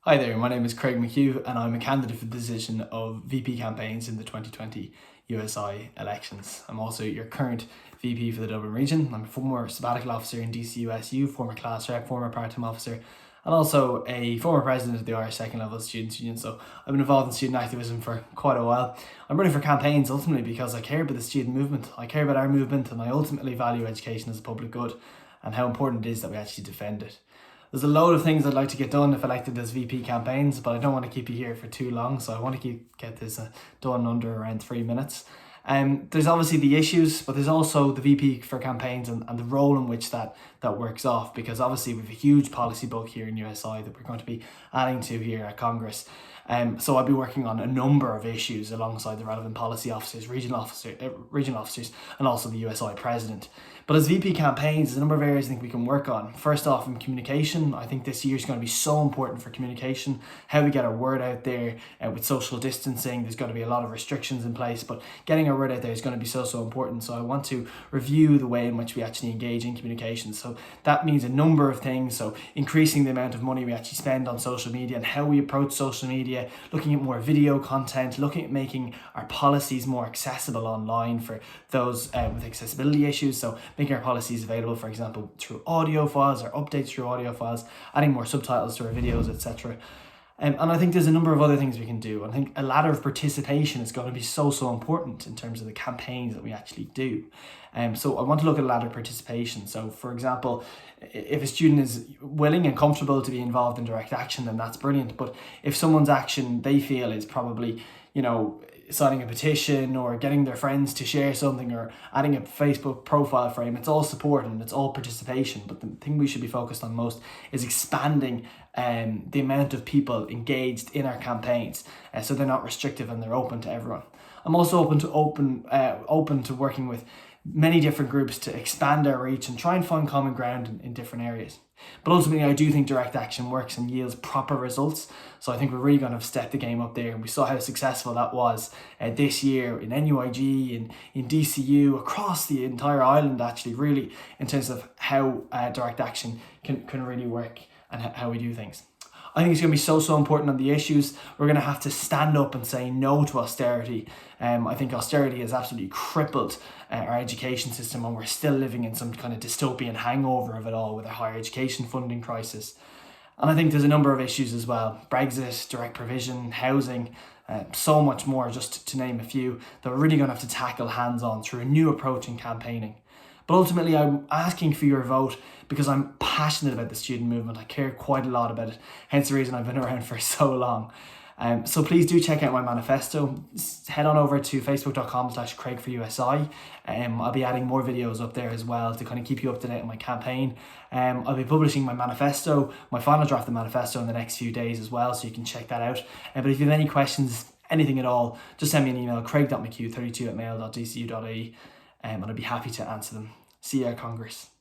Hi there, my name is Craig McHugh and I'm a candidate for the position of VP Campaigns in the 2020 USI elections. I'm also your current VP for the Dublin region. I'm a former sabbatical officer in DCUSU, former class rep, former part-time officer, and also a former president of the Irish Second Level Students' Union. So I've been involved in student activism for quite a while. I'm running for campaigns ultimately because I care about the student movement, I care about our movement, and I ultimately value education as a public good and how important it is that we actually defend it. There's a load of things I'd like to get done if elected as VP Campaigns, but I don't want to keep you here for too long, so I want to get this done under around 3 minutes. There's obviously the issues, but there's also the VP for Campaigns and the role in which that works off, because obviously we have a huge policy book here in USI that we're going to be adding to here at Congress. So I'll be working on a number of issues alongside the relevant policy officers, regional officers, and also the USI president. But as VP Campaigns, there's a number of areas I think we can work on. First off, in communication, I think this year is going to be so important for communication, how we get our word out there with social distancing. There's going to be a lot of restrictions in place, but getting our word out there is going to be so important. So I want to review the way in which we actually engage in communication. So that means a number of things. So increasing the amount of money we actually spend on social media and how we approach social media, looking at more video content, looking at making our policies more accessible online for those with accessibility issues. So making our policies available, for example, through audio files or updates through audio files, adding more subtitles to our videos, etc. And I think there's a number of other things we can do. I think a ladder of participation is going to be so important in terms of the campaigns that we actually do. So I want to look at ladder participation. So for example, if a student is willing and comfortable to be involved in direct action, then that's brilliant. But if someone's action they feel is probably, signing a petition or getting their friends to share something or adding a Facebook profile frame, it's all support and it's all participation. But the thing we should be focused on most is expanding the amount of people engaged in our campaigns, so they're not restrictive and they're open to everyone. I'm also open to working with many different groups to expand our reach and try and find common ground in different areas. But ultimately, I do think direct action works and yields proper results. So I think we're really going to have stepped the game up there. And we saw how successful that was this year in NUIG, in DCU, across the entire island, actually, really, in terms of how direct action can really work and how we do things. I think it's going to be so important on the issues. We're going to have to stand up and say no to austerity. I think austerity has absolutely crippled our education system, and we're still living in some kind of dystopian hangover of it all with a higher education funding crisis. And I think there's a number of issues as well. Brexit, direct provision, housing, so much more, just to name a few, that we're really going to have to tackle hands-on through a new approach in campaigning. But ultimately, I'm asking for your vote because I'm passionate about the student movement. I care quite a lot about it, hence the reason I've been around for so long. So please do check out my manifesto. Head on over to facebook.com/CraigForUSI. I'll be adding more videos up there as well to kind of keep you up to date on my campaign. I'll be publishing my manifesto, my final draft of the manifesto, in the next few days as well, so you can check that out. But if you have any questions, anything at all, just send me an email, craig.mchugh32@mail.dcu.ie, and I'd be happy to answer them. See you at Congress.